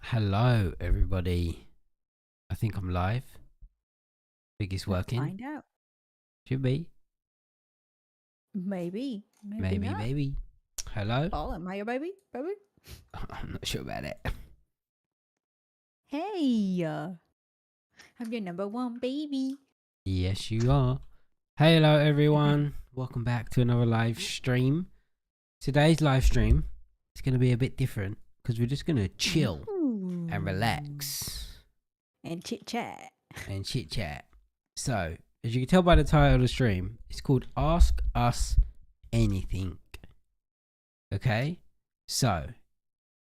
Hello, everybody. I think I'm live. Think it's Let's working. find out. Should be. Maybe Maybe, not. maybe. Hello? Oh, am I your baby? Baby? I'm not sure about it. Hey, I'm your number one baby. Yes, you are. Hello, everyone. Welcome back to another live stream. Today's live stream is going to be a bit different because we're just going to chill and relax and chit chat. and chit chat. So, as you can tell by the title of the stream, it's called Ask Us Anything. Okay? So,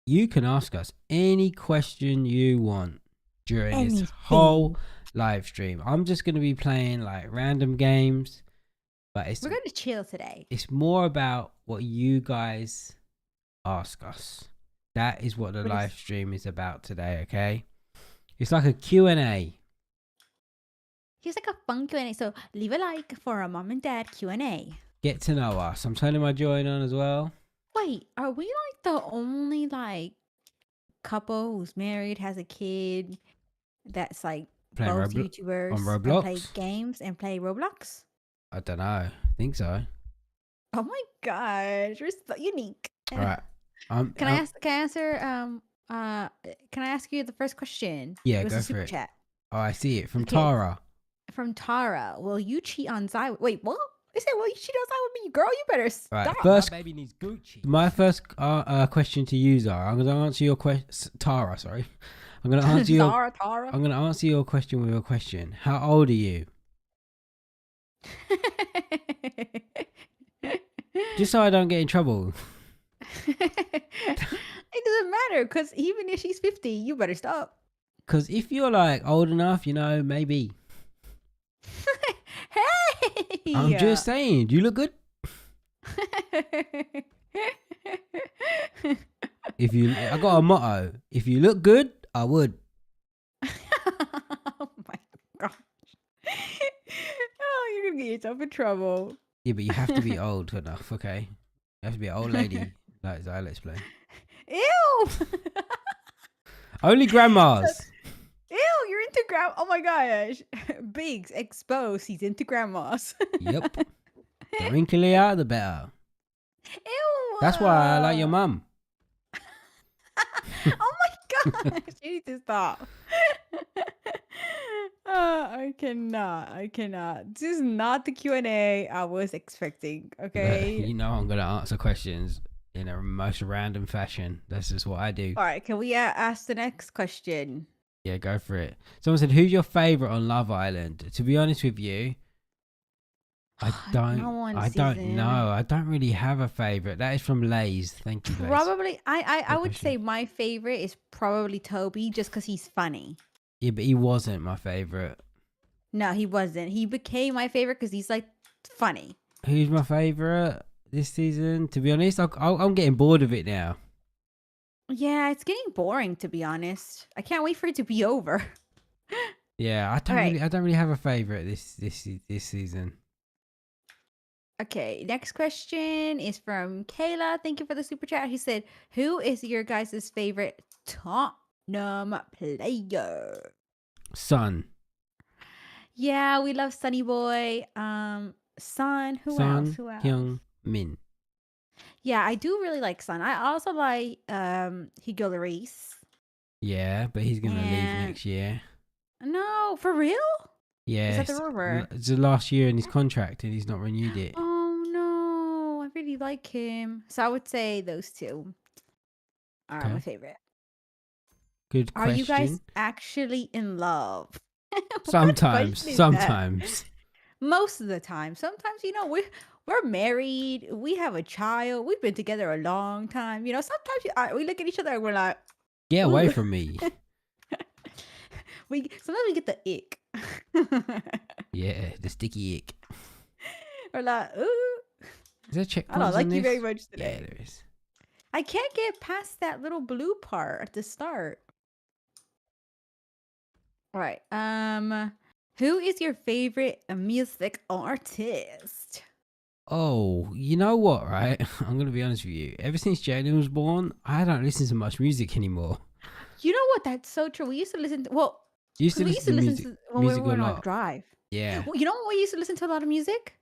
you can ask us any question you want during this whole live stream. I'm just going to be playing like random games, but We're going to chill today. It's more about what you guys ask us. That is what the live stream is about today, okay? It's like a Q&A. It's like a fun Q&A. So leave a like for a mom and dad Q&A. Get to know us. I'm turning my join on as well. Wait, are we like the only like couple who's married, has a kid, that's like Playing both YouTubers on and Roblox? play games and play Roblox? I don't know. I think so. Oh my gosh, you're so unique. All right. Can I ask you the first question? Yeah, go for it. Chat. Oh, I see it from Tara. From Tara. Will you cheat on Zai? Wait, what? I said, will you cheat on Zai with me? Girl, you better stop. Right, first, my baby needs Gucci. My first question to you, Zara. I'm going to answer your question. Tara, sorry. I'm going to answer your Tara. I'm going to answer your question with a question. How old are you? Just so I don't get in trouble. It doesn't matter, because even if she's 50, you better stop. Because if you're like old enough, you know, maybe. Hey! I'm just saying, do you look good? I got a motto. If you look good, I would. Oh my gosh. Oh, you're gonna get yourself in trouble. Yeah, but you have to be old enough, okay? You have to be an old lady like Zai Let's Play. Ew! Only grandmas. Ew, you're into grandma. Oh my gosh. Biggs exposed. He's into grandmas. Yep. The wrinklier, the better. Ew. That's why I like your mum. Oh my gosh. You need to stop. I cannot. This is not the Q&A I was expecting, okay? You know I'm going to answer questions in a most random fashion. That's just what I do. All right, can we ask the next question? Yeah, go for it. Someone said, who's your favourite on Love Island? To be honest with you, I don't know. I don't really have a favourite. That is from Lays. Thank you, Lays. Probably, I would say my favorite is probably Toby, just because he's funny. Yeah, but he wasn't my favourite. No, he wasn't. He became my favorite because he's like funny. Who's my favourite this season? To be honest, I'm getting bored of it now. Yeah, it's getting boring, to be honest. I can't wait for it to be over. Yeah, I don't really have a favourite this season. Okay, next question is from Kayla. Thank you for the super chat. He said, "Who is your guys' favorite Tottenham player?" Son. Yeah, we love Sunny Boy. Son. Who else? Hyung Min. Yeah, I do really like Son. I also like Hugo Lloris. Yeah, but he's gonna leave next year. No, for real? Yeah. Is that the rumor? It's the last year in his contract and he's not renewed it. Oh no, I really like him. So I would say those two are my favorite. Good question. Are you guys actually in love? Sometimes. Most of the time. Sometimes, you know, we're married. We have a child. We've been together a long time. You know, sometimes we look at each other and we're like, get away from me. Sometimes we get the ick. Yeah, the sticky ick. We're like, ooh. Is there checkpoints? I don't like you very much today. Yeah, there is. I can't get past that little blue part at the start. All right. Who is your favorite music artist? Oh, you know what, right? I'm going to be honest with you. Ever since Jaden was born, I don't listen to much music anymore. You know what? That's so true. We used to listen to, well, You used because to we listen used to to listen music, to when we music a went on a lot. drive. Yeah. Well, you know what we used to listen to a lot of music?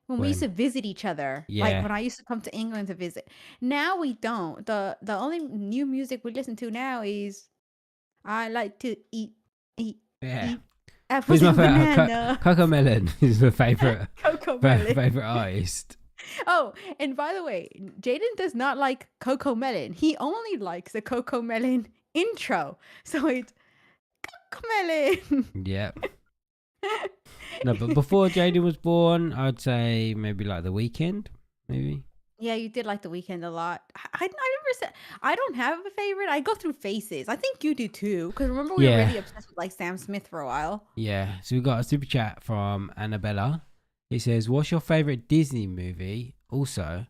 When we used When? to visit each other. Like Yeah. when I used to come to England to visit. Now we don't. The only new music we listen to now is I like to eat, Yeah. eat apples Who's my and favorite? banana. Coco Melon is my favorite Coco Melon. favorite artist. Oh, and by the way, Jaden does not like Coco Melon. He only likes the Coco Melon intro. So it's Coco Melon. Yeah. No, but before Jaden was born, I'd say maybe like The Weekend, maybe. Yeah, you did like The Weeknd a lot. I never said I don't have a favorite. I go through phases. I think you do too. Because remember we were Yeah. really obsessed with like Sam Smith for a while. Yeah. So we got a super chat from Annabella. It says, "What's your favorite Disney movie?" Also,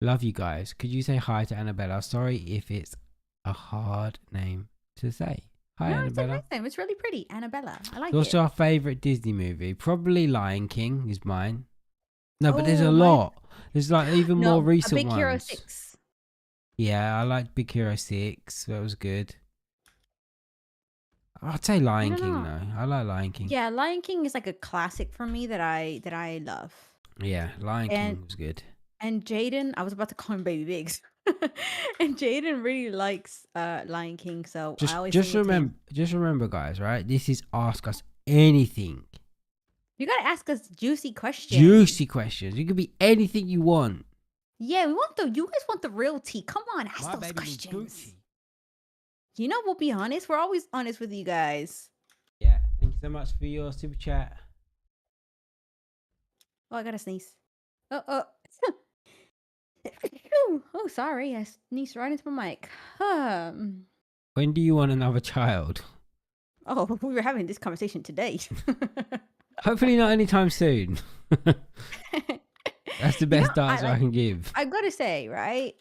love you guys. Could you say hi to Annabella? Sorry if it's a hard name to say. Hi, No, it's a Annabella. nice name. It's really pretty. Annabella. I like What's it. your favorite Disney movie? Probably Lion King is mine. No, but there's a Oh, mine. lot. There's like even more No, a recent Big Hero ones. 6. Yeah, I liked Big Hero 6. That was good. I'd say I Lion don't King know. though. I like Lion King. Yeah, Lion King is like a classic for me that I love. Yeah, Lion And King was good. and Jaden, I was about to call him Baby Biggs. And Jaden really likes Lion King, so I always sing it to him. Just remember, guys. Right? This is Ask Us Anything. You gotta ask us juicy questions. Juicy questions. It could be anything you want. Yeah, you guys want the real tea. Come on, ask My those baby was questions. Gucci. You know, we'll be honest. We're always honest with you guys. Yeah, thank you so much for your super chat. Oh, I gotta sneeze. Oh. Oh, sorry. I sneezed right into my mic. When do you want another child? Oh, we were having this conversation today. Hopefully not anytime soon. That's the best answer I can give. I gotta say, right?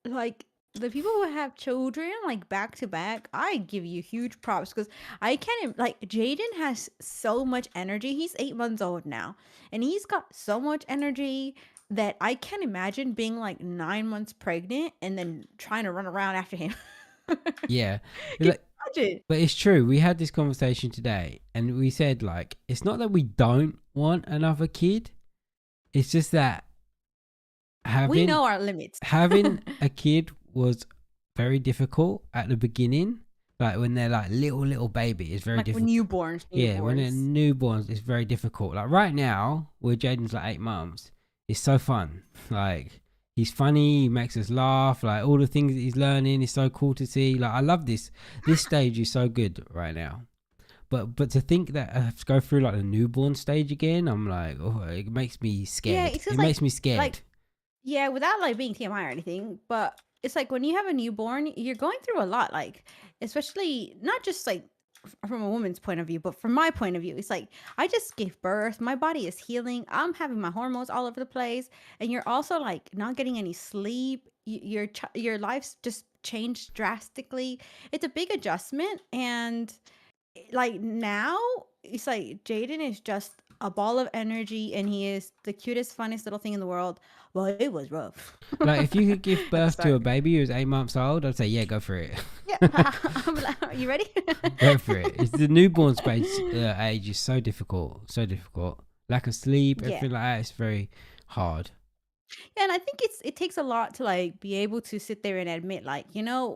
Like the people who have children like back to back, I give you huge props because I can't like Jaden has so much energy. He's 8 months old now, and he's got so much energy that I can't imagine being like 9 months pregnant and then trying to run around after him. Yeah. Can you Like, imagine? but it's true. We had this conversation today and we said like it's not that we don't want another kid. It's just that We know our limits. having a kid was very difficult at the beginning. Like when they're like little baby, it's very Like when difficult. newborns. Yeah, when they're newborns, it's very difficult. Like right now, where Jaden's like 8 months, it's so fun. Like he's funny, he makes us laugh. Like all the things that he's learning is so cool to see. Like I love this. This stage is so good right now. But to think that I have to go through like the newborn stage again, I'm like, oh, it makes me scared. it's It just makes me scared. like yeah, without like being TMI or anything, but it's like when you have a newborn, you're going through a lot, like especially not just like from a woman's point of view, but from my point of view, it's like I just gave birth, my body is healing, I'm having my hormones all over the place, and you're also like not getting any sleep. Your life's just changed drastically. It's a big adjustment, and like now it's like Jaden is just a ball of energy and he is the cutest, funniest little thing in the world. Well, it was rough. Like if you could give At the birth to start. a baby who's 8 months old, I'd say yeah, go for it. Yeah. I'm like, are you ready? Go for it. It's the newborn space age is so difficult, so difficult. Lack of sleep, Yeah. everything like that. It's very hard. Yeah, and I think it takes a lot to like be able to sit there and admit, like, uh,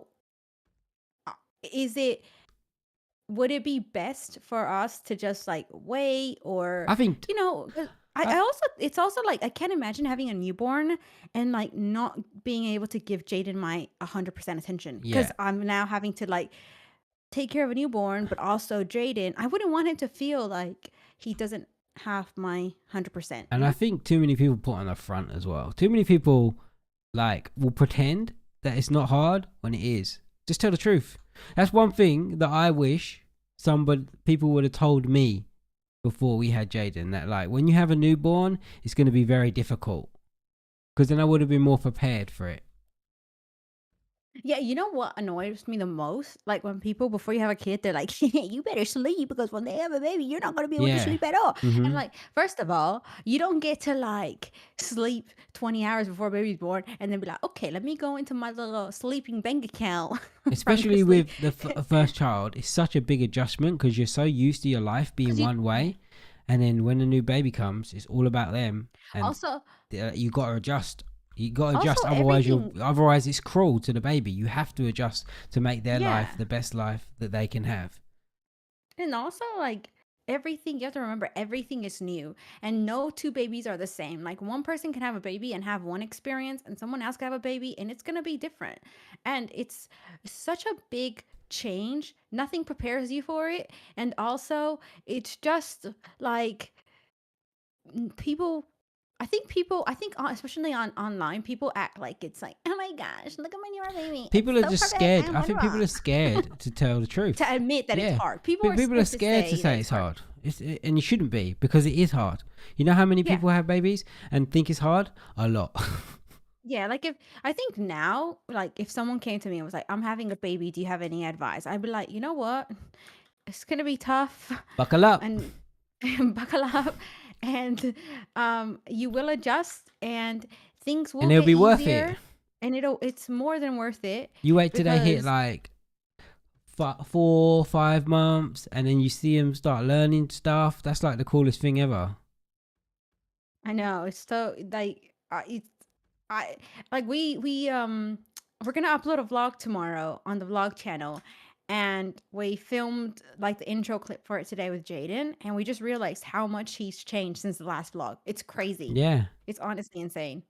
is it would it be best for us to just like wait or I think 'cause I also it's also like I can't imagine having a newborn and like not being able to give Jaden my 100% attention because Yeah. I'm now having to like take care of a newborn, but also Jaden. I wouldn't want him to feel like he doesn't have my 100%. And I think too many people put on the front as well. Too many people like will pretend that it's not hard when it is. Just tell the truth. That's one thing that I wish people would have told me before we had Jaden, that like when you have a newborn, it's going to be very difficult. Because then I would have been more prepared for it. Yeah, you know what annoys me the most? Like when people before you have a kid, they're like, "You better sleep because when they have a baby, you're not gonna be able to Yeah. sleep at all." And Mm-hmm. like, first of all, you don't get to like sleep 20 hours before baby's born and then be like, "Okay, let me go into my little sleeping bank account from the Especially sleep." with the first child, it's such a big adjustment because you're so used to your life being Because you one way, and then when a new baby comes, it's all about them, and also you got to adjust. You got to also adjust, everything, otherwise it's cruel to the baby. You have to adjust to make their life yeah. the best life that they can have. And also, like, everything, you have to remember everything is new, and no two babies are the same. Like, one person can have a baby and have one experience, and someone else can have a baby, and it's gonna be different. And it's such a big change. Nothing prepares you for it. And also, it's just like people. I think especially on online, people act like it's like, oh my gosh, look at my new baby. It's People are so just perfect. scared. I'm I think people wonderful. are scared to tell the To truth. admit that it's Yeah, hard. People are people are scared to scared to say that say it's it's hard. hard. And you shouldn't be because it is hard. You know how many Yeah. people have babies and think it's hard? A lot. Yeah, like if I think now, like if someone came to me and was like, "I'm having a baby, do you have any advice?" I'd be like, "You know what? It's gonna be tough, Buckle up, and buckle up, and you will adjust, and things and will it'll get be worth it. easier, and it's more than worth it You wait till they hit because like 4, 5 months, and then you see them start learning stuff. That's like the coolest thing ever. I know it's so like it's I like we're gonna upload a vlog tomorrow on the vlog channel, and we filmed like the intro clip for it today with Jaden, and we just realized how much he's changed since the last vlog. It's crazy. Yeah. It's honestly insane.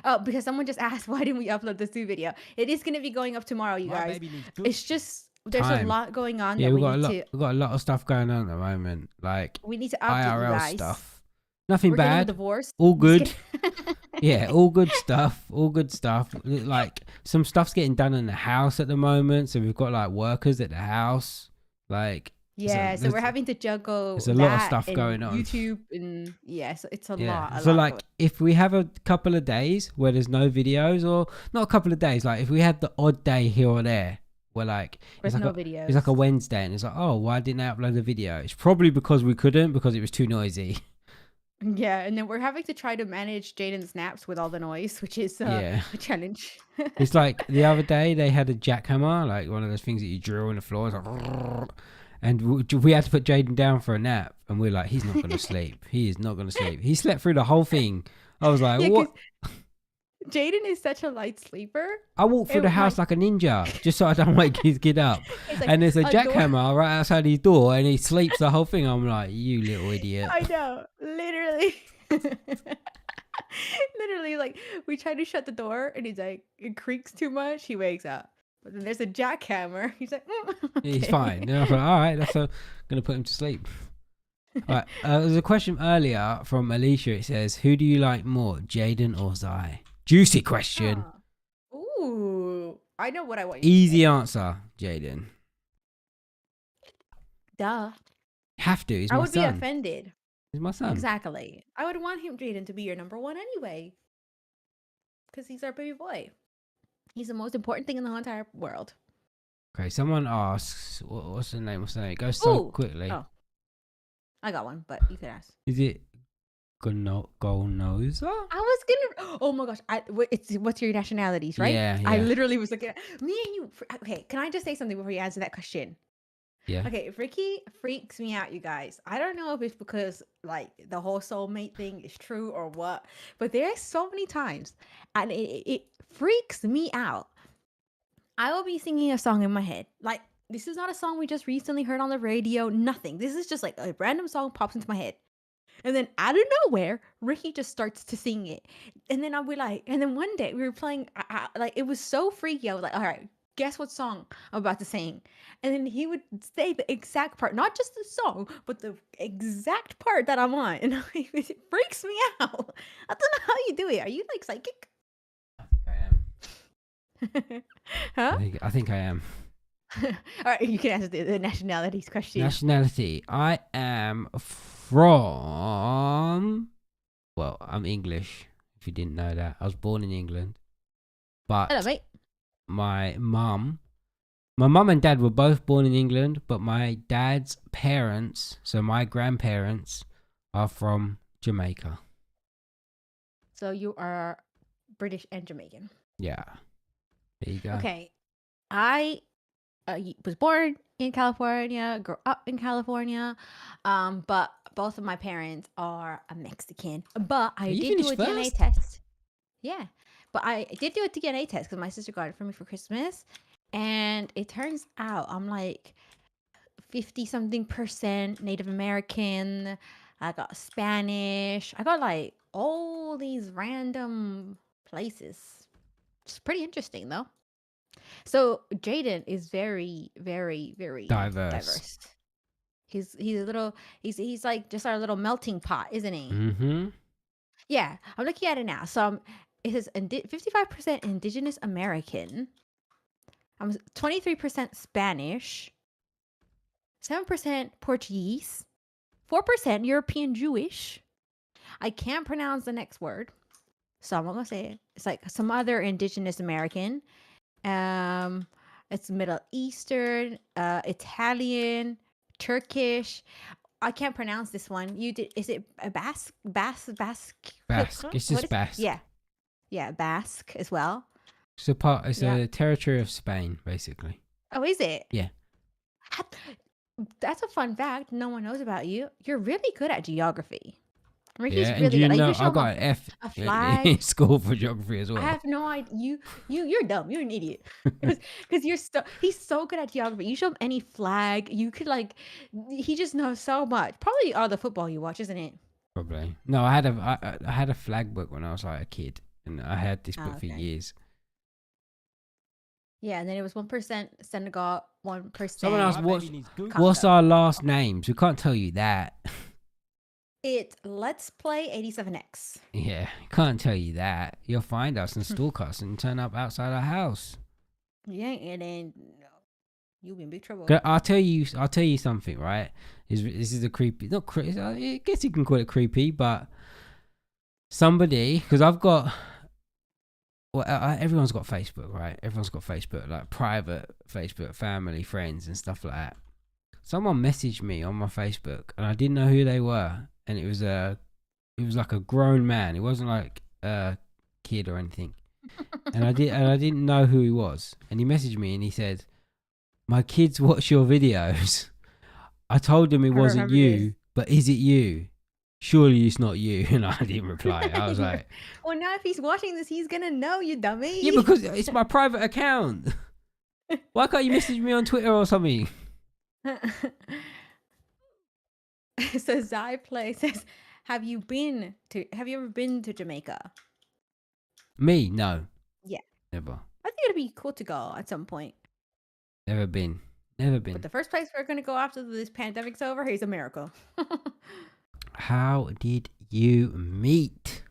Oh, because someone just asked why didn't we upload this new video? It is gonna be going up tomorrow, you My guys. baby needs It's just there's a time. lot going on Yeah, that we got a lot. We got a lot of stuff going on at the moment, like we need to update you IRL guys. stuff. Nothing We're getting a bad. divorce. All I'm just good. kidding. Yeah, all good stuff. All good stuff. Like some stuff's getting done in the house at the moment, so we've got like workers at the house. Like, Yeah, so we're having to there's juggle a lot of that stuff and going on. YouTube and yeah, so it's Yeah. a So lot like, going. if we have a couple of days where there's no videos, or not a couple of days, like if we had the odd day here or there, where like There's no videos. it's like a Wednesday, and it's like, oh, why didn't I upload a video? It's probably because we couldn't, because it was too noisy. Yeah, and then we're having to try to manage Jaden's naps with all the noise, which is Yeah. a challenge. It's like the other day they had a jackhammer, like one of those things that you drill in the floor. It's like, and we had to put Jaden down for a nap, and we're like, he's not going to sleep. He is not going to sleep. He slept through the whole thing. I was like, Yeah, because what? Jaden is such a light sleeper. I walk through the house like a ninja just so I don't wake his kid up. It's like And there's a door. jackhammer right outside his door, and he sleeps the whole thing. I'm like, you little idiot. I know, literally. Literally, like we try to shut the door, and he's like, it creaks too much. He wakes up, but then there's a jackhammer. He's like, He's okay. fine. And I was like, all right, that's going to put him to sleep. All right. There's a question earlier from Alicia. It says, who do you like more, Jaden or Zai? Juicy question. Ooh, I know what I want you to Easy say. answer, Jaden. Duh. Have to. He's I my would be son. offended. He's my son. Exactly. I would want him, Jaden, to be your number one anyway. Because he's our baby boy. He's the most important thing in the whole entire world. Okay, someone asks, what's the name? It goes so Ooh. quickly. Oh. I got one, but you could ask. Is it Golnoza? I was gonna. Oh my gosh! What's your nationalities, right? Yeah, I yeah. literally was looking at me and you. Okay, can I just say something before you answer that question? Yeah. Okay, Ricky freaks me out, you guys. I don't know if it's because like the whole soulmate thing is true or what, but there are so many times, and it freaks me out. I will be singing a song in my head, like this is not a song we just recently heard on the radio. Nothing. This is just like a random song pops into my head. And then out of nowhere, Ricky just starts to sing it. And then I'll be like, and then one day we were playing, like it was so freaky. I was like, all right, guess what song I'm about to sing? And then he would say the exact part, not just the song, but the exact part that I'm on. And it freaks me out. I don't know how you do it. Are you like psychic? I think I am. Huh? I think I am. All right, you can answer the nationalities question. Nationality. I am from. Well, I'm English. If you didn't know that, I was born in England, but Hello, mate. my mum and dad were both born in England, but my dad's parents, so my grandparents, are from Jamaica. So you are British and Jamaican. Yeah. There you go. Okay. I was born in California, grew up in California, but both of my parents are a Mexican. But I did do a DNA test. Yeah, but I did do a DNA test because my sister got it for me for Christmas, and it turns out I'm like 50-something% Native American. I got Spanish. I got like all these random places. It's pretty interesting though. So Jaden is very, very, very diverse. He's a little he's like just our little melting pot, isn't he? Mm-hmm. Yeah, I'm looking at it now. So it says 55% Indigenous American. 23% Spanish, 7% Portuguese, 4% European Jewish. I can't pronounce the next word, so I'm not gonna say it. It's like some other Indigenous American. It's Middle Eastern, Italian, Turkish. I can't pronounce this one. You did? Is it a Basque? Basque. It's just Basque. Yeah, Basque as well. It's a territory of Spain, basically. Oh, is it? Yeah. That's a fun fact no one knows about you. You're really good at geography. Ricky's really good. Like, I got an F in school for geography as well. I have no idea. You're dumb. You're an idiot. Because he's so good at geography. You show him any flag, you could like. He just knows so much. Probably all the football you watch, isn't it? Probably. No, I had a flag book when I was like a kid, and I had this book for years. Yeah, and then it was 1% Senegal, 1%. Someone asked, what's our last names? We can't tell you that. It's Let's Play 87X. Yeah, can't tell you that. You'll find us and stalk us and turn up outside our house. Yeah, and then you'll be in big trouble. I'll tell you something, right? This is a creepy, not creepy. I guess you can call it creepy, but somebody, because I've got. Well, everyone's got Facebook, right? Everyone's got Facebook, like private Facebook, family, friends, and stuff like that. Someone messaged me on my Facebook, and I didn't know who they were, and it was like a grown man. It wasn't like a kid or anything, and I didn't know who he was. And he messaged me, and he said, "My kids watch your videos." I told him it wasn't you, but is it you? Surely it's not you. And I didn't reply. I was like, well, now if he's watching this, he's gonna know, you dummy. Yeah, because it's my private account. Why can't you message me on Twitter or something? So Zyplay says, have you ever been to Jamaica? Me? No. Yeah. Never. I think it'd be cool to go at some point. Never been. But the first place we're gonna go after this pandemic's over, here's America. How did you meet?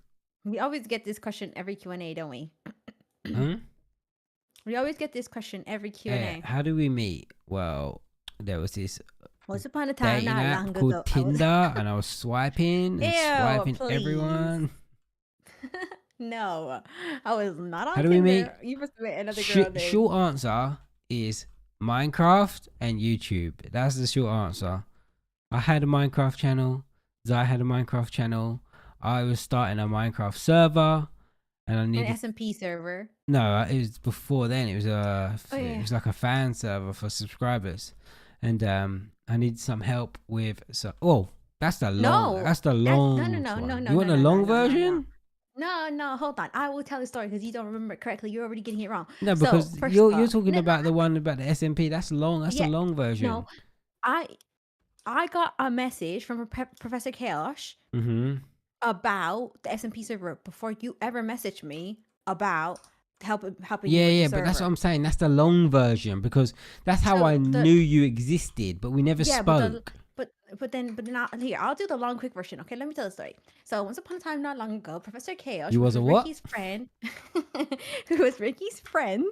We always get this question every Q&A, don't we? We always get this question every Q&A. How do we meet? Well, there was this once upon a time not long called ago. Tinder, and I was swiping everyone. No, I was not on How do Tinder. we meet? You must have met another girl there. Short answer is Minecraft and YouTube. That's the short answer. I had a Minecraft channel. Zai had a Minecraft channel. I was starting a Minecraft server, and I needed an SMP server. No, it was before then. It was it was like a fan server for subscribers, and I needed some help with. That's the long. No, that's the long. No. You want a long version? No, hold on. I will tell the story because you don't remember it correctly. You're already getting it wrong. No, because you're talking about the one about the SMP. That's long. That's the long version. No, I got a message from Professor Chaos about the SMP server before you ever messaged me about helping you with the server. But that's what I'm saying. That's the long version because that's how I knew you existed, but we never spoke. But then I'll do the long quick version. Okay, let me tell the story. So once upon a time, not long ago, Professor Chaos, who was Ricky's friend, who was Ricky's friend,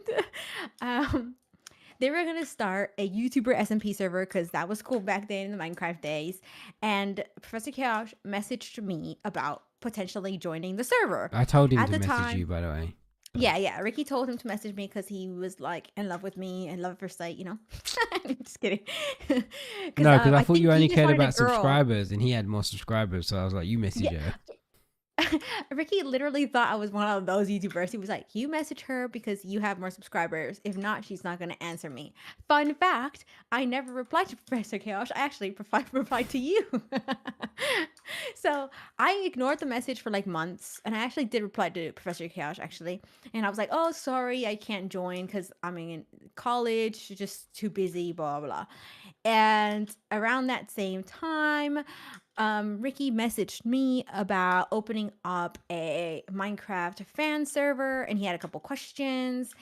they were going to start a YouTuber SMP server because that was cool back then in the Minecraft days. And Professor Chaos messaged me about potentially joining the server. I told him to message you, by the way. Yeah. Ricky told him to message me because he was like in love with me and love at first sight, Just kidding. Because No, because I I thought you think he only just cared wanted a about girl. subscribers, and he had more subscribers. So I was like, you message Yeah. her. Ricky literally thought I was one of those YouTubers. He was like, "You message her because you have more subscribers. If not, she's not going to answer me." Fun fact, I never replied to Professor Chaos. I actually replied to you. So I ignored the message for like months. And I actually did reply to Professor Chaos, actually. And I was like, "Oh, sorry, I can't join because I'm in college, just too busy, blah, blah, blah." And around that same time, Ricky messaged me about opening up a Minecraft fan server, and he had a couple questions,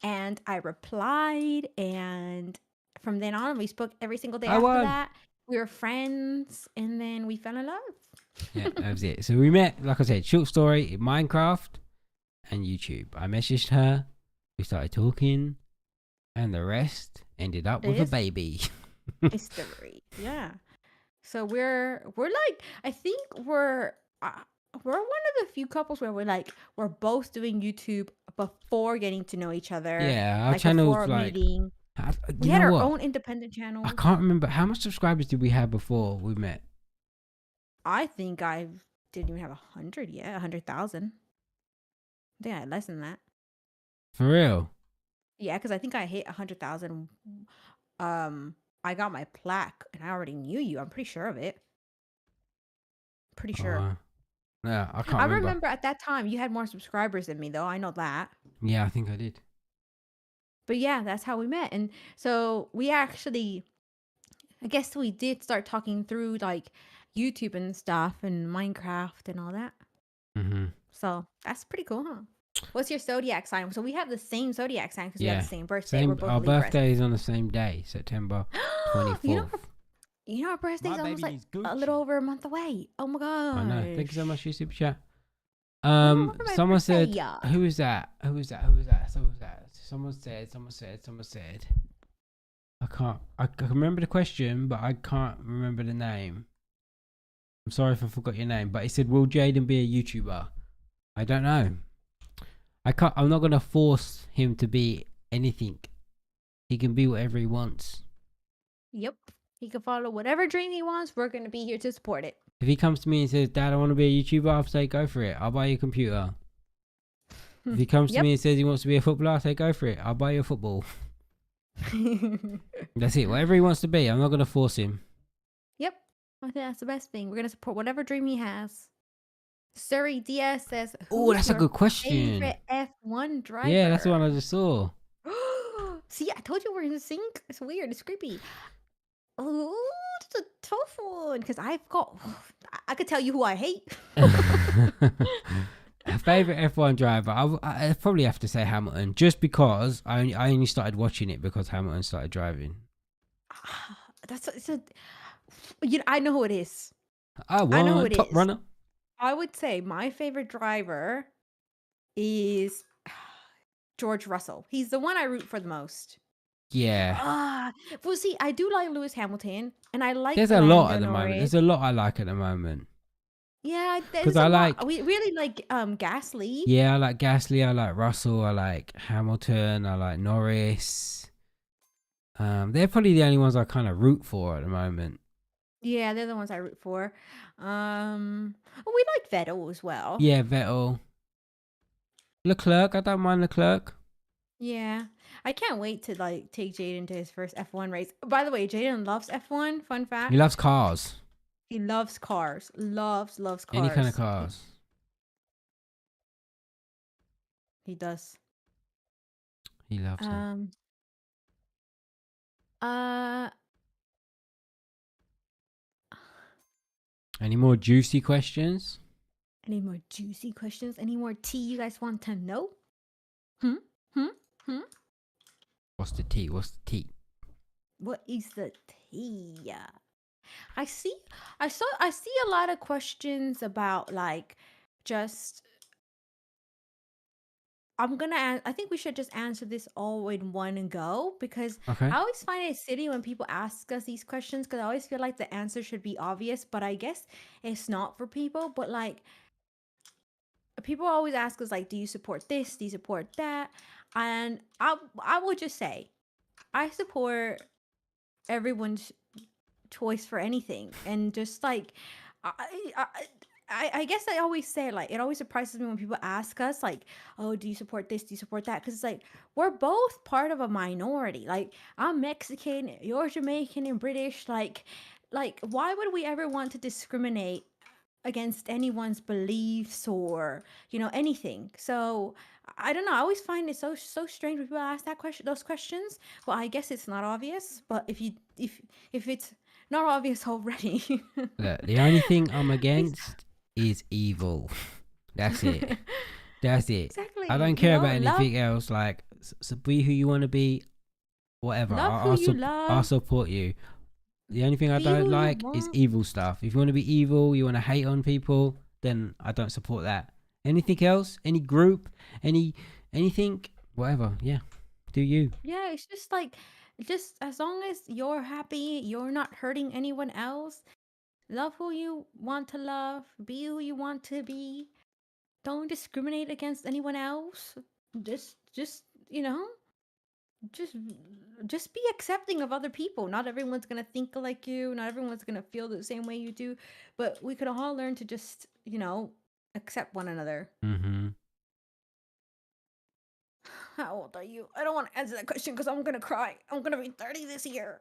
and I replied. And from then on, we spoke every single day I after won. that. We were friends, and then we fell in love. Yeah, that was it. So we met, like I said, short story in Minecraft and YouTube. I messaged her. We started talking, and the rest ended up with a This baby. history, yeah. So we're like, I think we're one of the few couples where we're both doing YouTube before getting to know each other, Yeah, our like channel's before like, meeting. We you had know our what? own independent I channels. can't remember how much subscribers did we have before we met. I think I didn't even have 100 yet, 100,000. I think I had less than that. For real? Yeah, because I think I hit 100,000. I got my plaque, and I already knew you. I'm pretty sure of it. Pretty sure. Yeah, I can't I remember. remember at that time you had more subscribers than me, though. I know that. Yeah, I think I did. But yeah, that's how we met. And so we actually, I guess we did start talking through like YouTube and stuff and Minecraft and all that. Mm-hmm. So that's pretty cool, huh? What's your zodiac sign? So we have the same zodiac sign because we have the Yeah. same birthday. We're Same. both Our Libras. birthday is on the same day, September you know, 24th. our birthday's My almost baby like needs a Gucci. little over a month away. Oh my I know. Thank you so gosh. much for your super chat. Oh, look at my Someone birthday. said, Yeah. who was that? Who was that? Who was that? Someone said. I can remember the question, but I can't remember the name. I'm sorry if I forgot your name, but it said, will Jaden be a YouTuber? I don't know. I'm not gonna force him to be anything. He can be whatever he wants. Yep. He can follow whatever dream he wants. We're going to be here to support it. If he comes to me and says, Dad, I want to be a YouTuber, I'll say, go for it. I'll buy you a computer. If he comes to Yep. me and says he wants to be a footballer, I'll say, go for it. I'll buy you a football. That's it. Whatever he wants to be, I'm not going to force him. Yep. I think that's the best thing. We're going to support whatever dream he has. Surrey Diaz says, Oh, who's that's a your good question. favorite F1 driver? Yeah, that's the one I just saw. See, I told you we're in sync. It's weird. It's creepy. Oh, that's a tough one. Because I could tell you who I hate. Favorite F1 driver? I probably have to say Hamilton, just because I only started watching it because Hamilton started driving. I know who it is. I know who want it top is. runner. I would say my favorite driver is George Russell. He's the one I root for the most. Yeah. Well, see, I do like Lewis Hamilton, and I like There's a lot Lando at the moment. Norris. There's a lot I like at the moment. Yeah, there's 'Cause a I lot. like- We really like Gasly. Yeah, I like Gasly. I like Russell. I like Hamilton. I like Norris. They're probably the only ones I kind of root for at the moment. Yeah, they're the ones I root for. We like Vettel as well. Yeah, Vettel. Leclerc. I don't mind Leclerc. Yeah. I can't wait to like take Jaden to his first F1 race. By the way, Jaden loves F1. Fun fact. He loves cars. He loves cars. Loves cars. Any kind of cars. He does. He loves them. Any more juicy questions? Any more juicy questions? Any more tea you guys want to know? What's the tea? What's the tea? What is the tea? I see a lot of questions about like just I think we should just answer this all in one go because Okay. I always find it silly when people ask us these questions because I always feel like the answer should be obvious, but I guess it's not for people. But like people always ask us like, do you support this? Do you support that? And I will just say, I support everyone's choice for anything, and just like I, I I guess I always say, like, it always surprises me when people ask us like, oh, do you support this, do you support that? Because it's like we're both part of a minority. Like, I'm Mexican, you're Jamaican and British. Like why would we ever want to discriminate against anyone's beliefs, or anything? So I don't know, I always find it so strange when people ask those questions. Well, I guess it's not obvious, but if it's not obvious already. Look, the only thing I'm It's- against is evil. That's it. That's it. exactly, I don't care about love anything else. Like, so be who you want to be, whatever. love who you love, I'll support you. The only thing I be don't who you like is want. evil stuff. If you want to be evil, you want to hate on people, then I don't support that. Anything else, any group, anything, whatever. Yeah, do you? Yeah, it's just like, just as long as you're happy, you're not hurting anyone else. Love who you want to love, be who you want to be. Don't discriminate against anyone else. Just just just be accepting of other people. Not everyone's gonna think like you, not everyone's gonna feel the same way you do, but we could all learn to just accept one another. Mm-hmm. How old are you? I don't want to answer that question because I'm gonna cry. I'm gonna be 30 this year.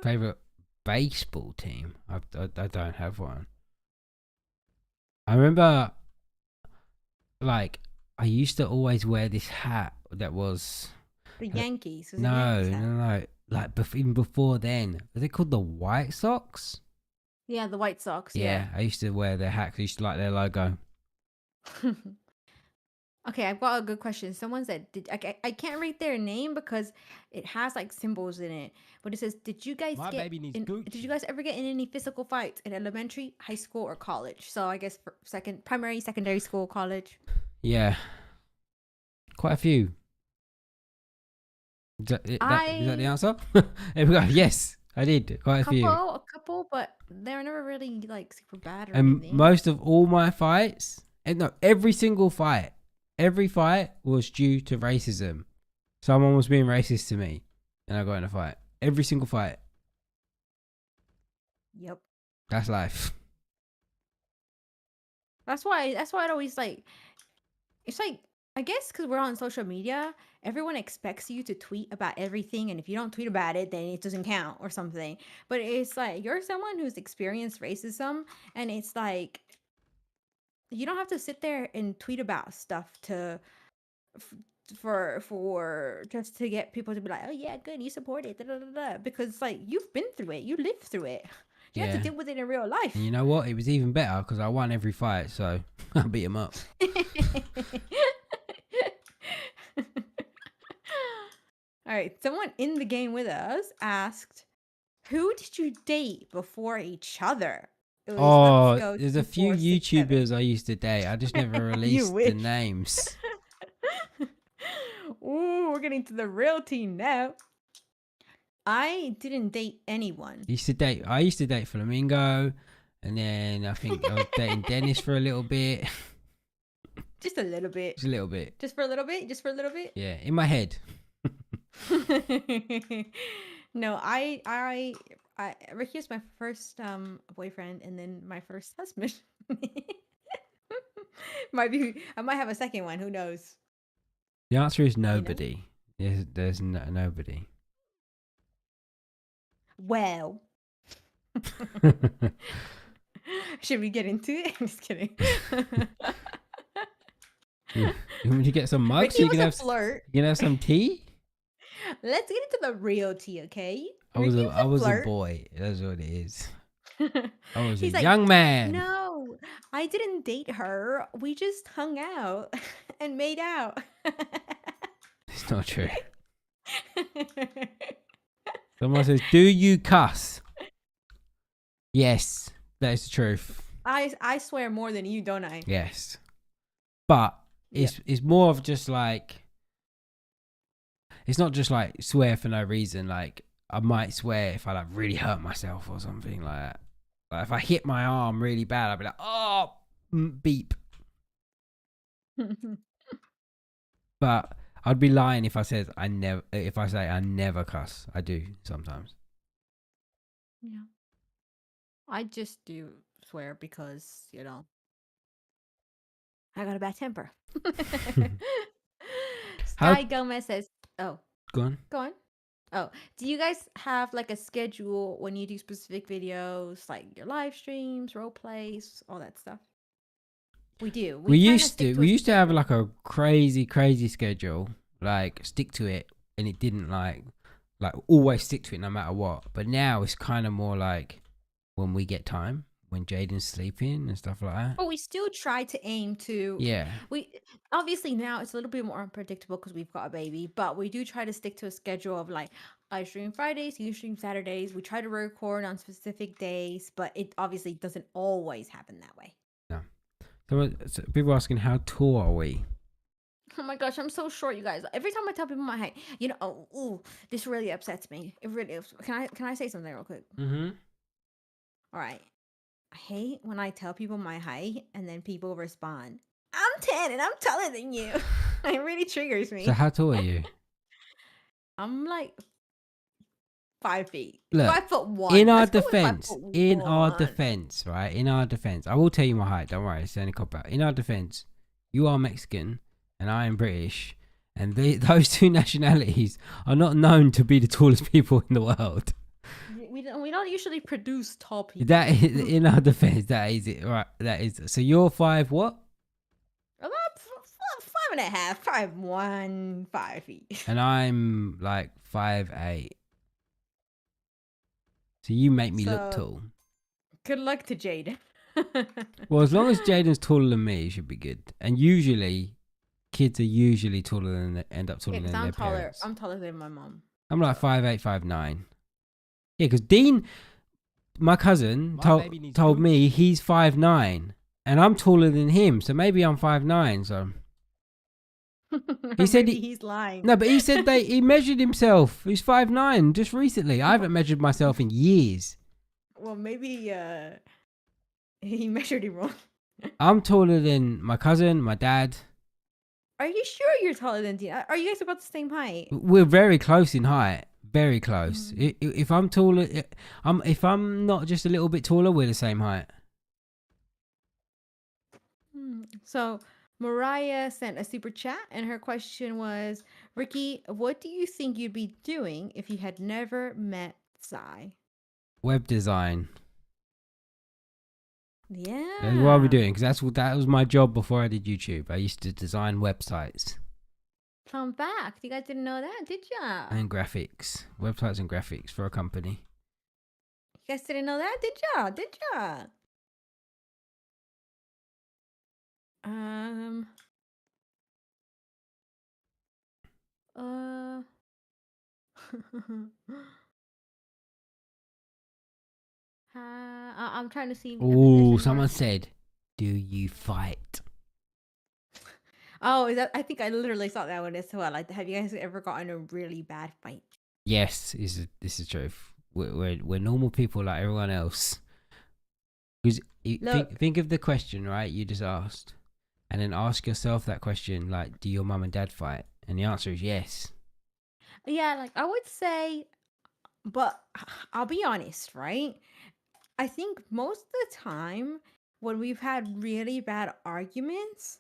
Favorite baseball team? I don't have one. I remember, like, I used to always wear this hat that was The Yankees. Was it no, Yankees no, hat? no. Like, even before then, are they called the White Sox? Yeah, the White Sox. Yeah, I used to wear their hat 'cause I used to like their logo. Yeah. Okay, I've got a good question. Someone said, I can't read their name because it has like symbols in it, but it says, did you guys My get baby needs in? Did you Gucci. guys ever get in any physical fights in elementary, high school, or college? So I guess for primary, secondary school, college. Yeah, quite a few. Is that the answer? There we go. Yes, I did quite a few. A couple, but they're never really like super bad or And anything. most of all my fights, and no, every single fight, every fight was due to racism. Someone was being racist to me, and I got in a fight. Every single fight. Yep. That's life. That's why it always like, it's like, I guess because we're on social media, everyone expects you to tweet about everything, and if you don't tweet about it, then it doesn't count or something. But it's like, you're someone who's experienced racism, and it's like, you don't have to sit there and tweet about stuff to for just to get people to be like, oh yeah, good, you support it, da, da, da, da. Because like, you've been through it, you lived through it, you have to Yeah. deal with it in real life. And you know what? It was even better because I won every fight, so I beat him up. All right, someone in the game with us asked, who did you date before each other? It was, Oh, let's go there's a few 2, 4, 6, 7. YouTubers I used to date. I just never You released the wish. names. Ooh, we're getting to the real tea now. I didn't date anyone. I used to date Flamingo, and then I think I was dating Dennis for a little bit. Just a little bit. Just a little bit. Just for a little bit. Just for a little bit. Yeah, in my head. No, I Ricky was my first boyfriend, and then my first husband. I might have a second one. Who knows? The answer is nobody. There's nobody. Well, should we get into it? I'm just kidding. You want me to get some mugs? Ricky You was can a have flirt. you can have some tea. Let's get into the real tea, okay? I was Ricky a flirt. boy. That's what it is. I was He's a like, young man. no, I didn't date her. We just hung out and made out. It's not true. Someone says, "Do you cuss?" Yes, that is the truth. I swear more than you, don't I? Yes, but it's more of just like, it's not just like swear for no reason. Like, I might swear if I like really hurt myself or something like that. Like if I hit my arm really bad, I'd be like, oh, beep. But I'd be lying if I said I never. If I say I never cuss, I do sometimes. Yeah. I just do swear because, I got a bad temper. How Sky Gomez says, oh, go on? go on. Oh, do you guys have like a schedule when you do specific videos, like your live streams, role plays, all that stuff? We do. We kind of used stick to. to We a used to have schedule. like a crazy schedule. Like stick to it, and it didn't like always stick to it no matter what. But now it's kind of more like when we get time, when Jaden's sleeping and stuff like that. But we still try to aim to. Yeah. We obviously now it's a little bit more unpredictable because we've got a baby, but we do try to stick to a schedule of like I stream Fridays, you stream Saturdays. We try to record on specific days, but it obviously doesn't always happen that way. No. So people are asking how tall are we? Oh my gosh, I'm so short, you guys. Every time I tell people my height, this really upsets me. It really can I say something real quick? Mm-hmm. All right. I hate when I tell people my height and then people respond, I'm 10 and I'm taller than you. It really triggers me. So how tall are you? I'm like 5 feet. Look, 5'1". in our Let's go with defense, 5'1". right? In our defense, I will tell you my height. Don't worry, it's only cop out. In our defense, you are Mexican and I am British, and those two nationalities are not known to be the tallest people in the world. We don't usually produce tall people. That is in our defense. That is it, right? That is. So you're 5 what? About 5.5, 5'1", 5 feet. And I'm like 5'8". So you make me look tall. Good luck to Jade. Well, as long as Jaden's taller than me, it should be good. And usually, kids are usually taller than end up taller than their parents. I'm taller than my mom. I'm like 5'8", 5'9". Yeah, because Dean, my cousin, told me he's 5'9", and I'm taller than him, so maybe I'm 5'9". So he said he's lying. No, but he said he measured himself. He's 5'9" just recently. I haven't measured myself in years. Well, maybe he measured it wrong. I'm taller than my cousin, my dad. Are you sure you're taller than Dean? Are you guys about the same height? We're very close in height. Very close. If I'm taller, if I'm not just a little bit taller, we're the same height. So Mariah sent a super chat, and her question was, Ricky, what do you think you'd be doing if you had never met Sai? Web design. Yeah. That's what I'll be doing, because that was my job before I did YouTube. I used to design websites. Fun fact. You guys didn't know that, did ya? And graphics. Websites and graphics for a company. You guys didn't know that, did ya? Did ya? I'm trying to see. Oh, someone said, "Do you fight?" Oh, I think I literally saw that one as well. Like, have you guys ever gotten a really bad fight? Yes, this is true. We're normal people like everyone else. Because think of the question, right? You just asked, and then ask yourself that question, like, do your mum and dad fight? And the answer is yes. Yeah, like I would say, but I'll be honest, right? I think most of the time when we've had really bad arguments,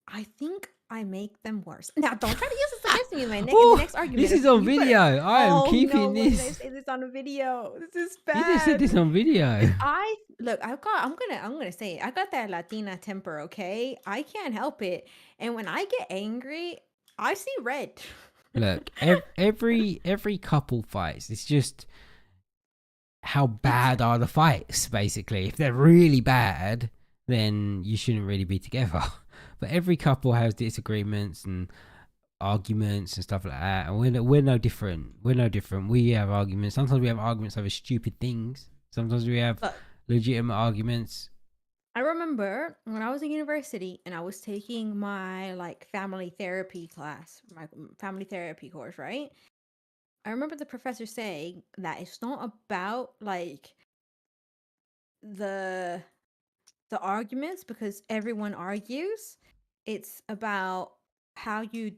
I think I make them worse. Now, don't try to use this against me in in the next argument. This is on video. I am keeping this. Why did I say this on a video? This is bad. You just said this on video. I'm gonna say it. I got that Latina temper. Okay, I can't help it. And when I get angry, I see red. Look, every couple fights. It's just how bad are the fights, basically. If they're really bad, then you shouldn't really be together. But every couple has disagreements and arguments and stuff like that, and we're no different. We're no different. We have arguments. Sometimes we have arguments over stupid things. Sometimes we have legitimate arguments. I remember when I was in university and I was taking my family therapy class, my family therapy course, right? I remember the professor saying that it's not about the the arguments because everyone argues. It's about how you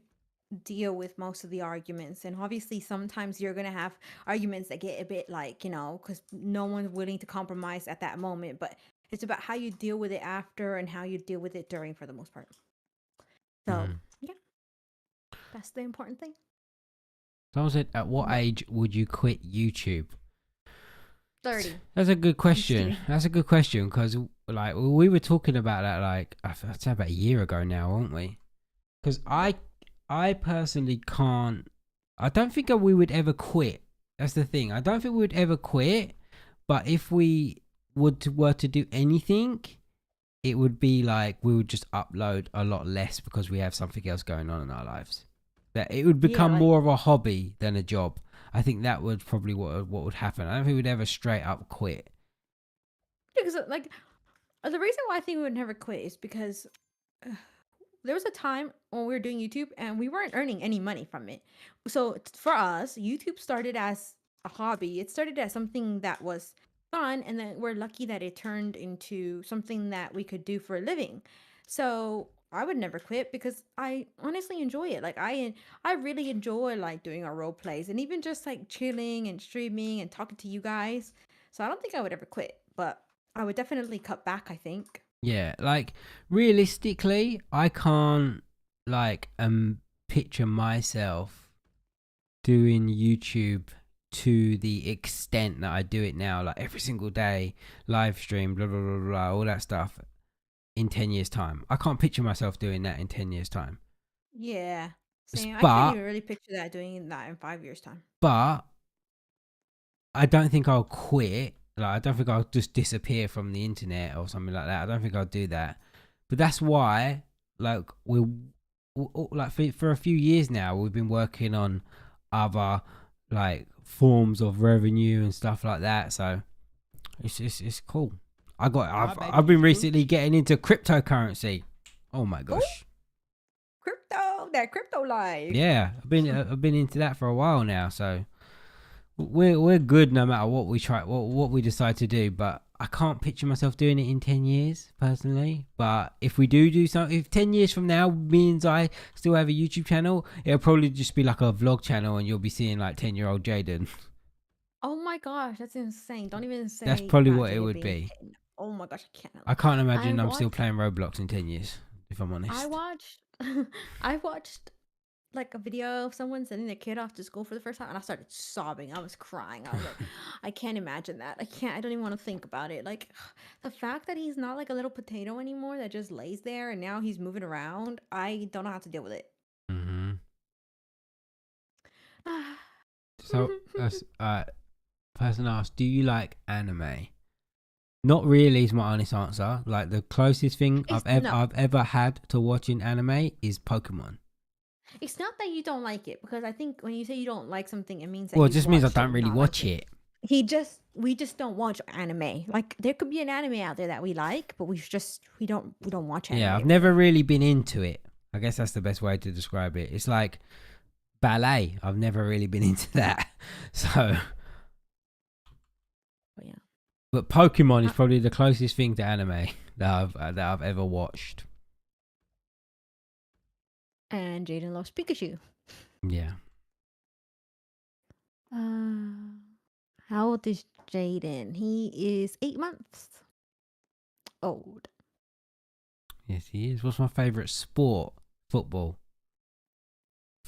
deal with most of the arguments. And obviously, sometimes you're going to have arguments that get a bit like, because no one's willing to compromise at that moment. But it's about how you deal with it after and how you deal with it during for the most part. So, Mm. yeah, that's the important thing. Someone said, at what age would you quit YouTube? 30. That's a good question. kidding. That's a good question because, like, we were talking about that, like, I'd say about a year ago now, weren't we? Because I personally can't. I don't think we would ever quit. That's the thing. I don't think we would ever quit. But if we were to do anything, it would be like we would just upload a lot less because we have something else going on in our lives. That it would become like, more of a hobby than a job. I think that would probably what would happen. I don't think we'd ever straight up quit. because, like, the reason why I think we would never quit is because there was a time when we were doing YouTube and we weren't earning any money from it. So for us, YouTube started as a hobby. It started as something that was fun, and then we're lucky that it turned into something that we could do for a living. So I would never quit because I honestly enjoy it. Like I really enjoy like doing our role plays and even just like chilling and streaming and talking to you guys. So I don't think I would ever quit, but I would definitely cut back, I think. Yeah, like realistically, I can't like picture myself doing YouTube to the extent that I do it now, like every single day, live stream, blah blah blah blah, all that stuff. In 10 years' time, I can't picture myself doing that in 10 years' time. Yeah. Same. I can't But even really picture that doing that in 5 years' time. but I don't think I'll quit. Like I don't think I'll just disappear from the internet or something like that. I don't think I'll do that. But that's why, like like for a few years now, we've been working on other like forms of revenue and stuff like that. So it's cool. I've been recently getting into cryptocurrency. Oh my gosh. That crypto life. Yeah, I've been into that for a while now. So we're good no matter what we try, what we decide to do. But I can't picture myself doing it in 10 years personally. But if we do something, if 10 years from now means I still have a YouTube channel, it'll probably just be like a vlog channel, and you'll be seeing like 10-year-old Jaden. Oh my gosh, that's insane. Don't even say That's probably about what it Jada would being be. 10. Oh my gosh, I can't. I can't imagine I I'm still watched playing Roblox in 10 years, if I'm honest. I watched I watched like a video of someone sending their kid off to school for the first time and I started sobbing. I was crying. I was like, I can't imagine that. I don't even want to think about it. Like the fact that he's not like a little potato anymore that just lays there and now he's moving around, I don't know how to deal with it. Mm-hmm. So, person asked, do you like anime? Not really is my honest answer. Like the closest thing It's I've ever had to watching anime is Pokemon. It's not that you don't like it because I think when you say you don't like something, it means that Well, it you've just means I watched it don't and really not watch liked it. we just don't watch anime. Like there could be an anime out there that we like, but we don't watch anime. Yeah, I've never really been into it. I guess that's the best way to describe it. It's like ballet. I've never really been into that. So, But yeah. but Pokemon is probably the closest thing to anime that I've ever watched. And Jaden loves Pikachu. Yeah. How old is Jaden? He is 8 months old. Yes, he is. What's my favorite sport? Football.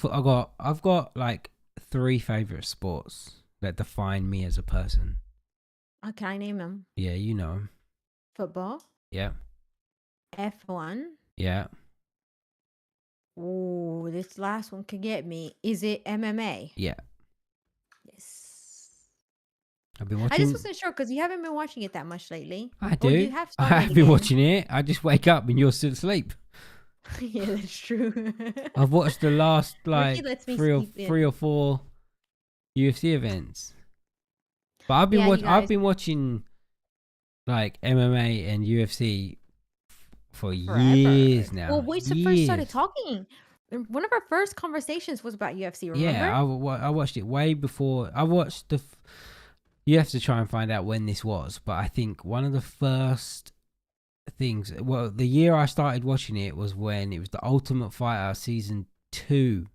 I've got like 3 favorite sports that define me as a person. Can I name them? Yeah, you know 'em. Football, Yeah. F1. Yeah. Oh, this last one could get me. Is it MMA? Yeah. Yes. I've been I watching. just wasn't sure because you haven't been watching it that much lately. I Or do. you have I started have been again. watching it. I just wake up and you're still asleep. Yeah, that's true. I've watched the last like Ricky lets me 3 or 4 UFC events. But I've been Yeah, you I've guys- been watching like MMA and UFC for Forever. years now. Well, we first started Years. talking. One of our first conversations was about UFC, remember? Yeah, I watched it way before. I watched You have to try and find out when this was, but I think one of the first things, well, the year I started watching it was when it was the Ultimate Fighter season 2.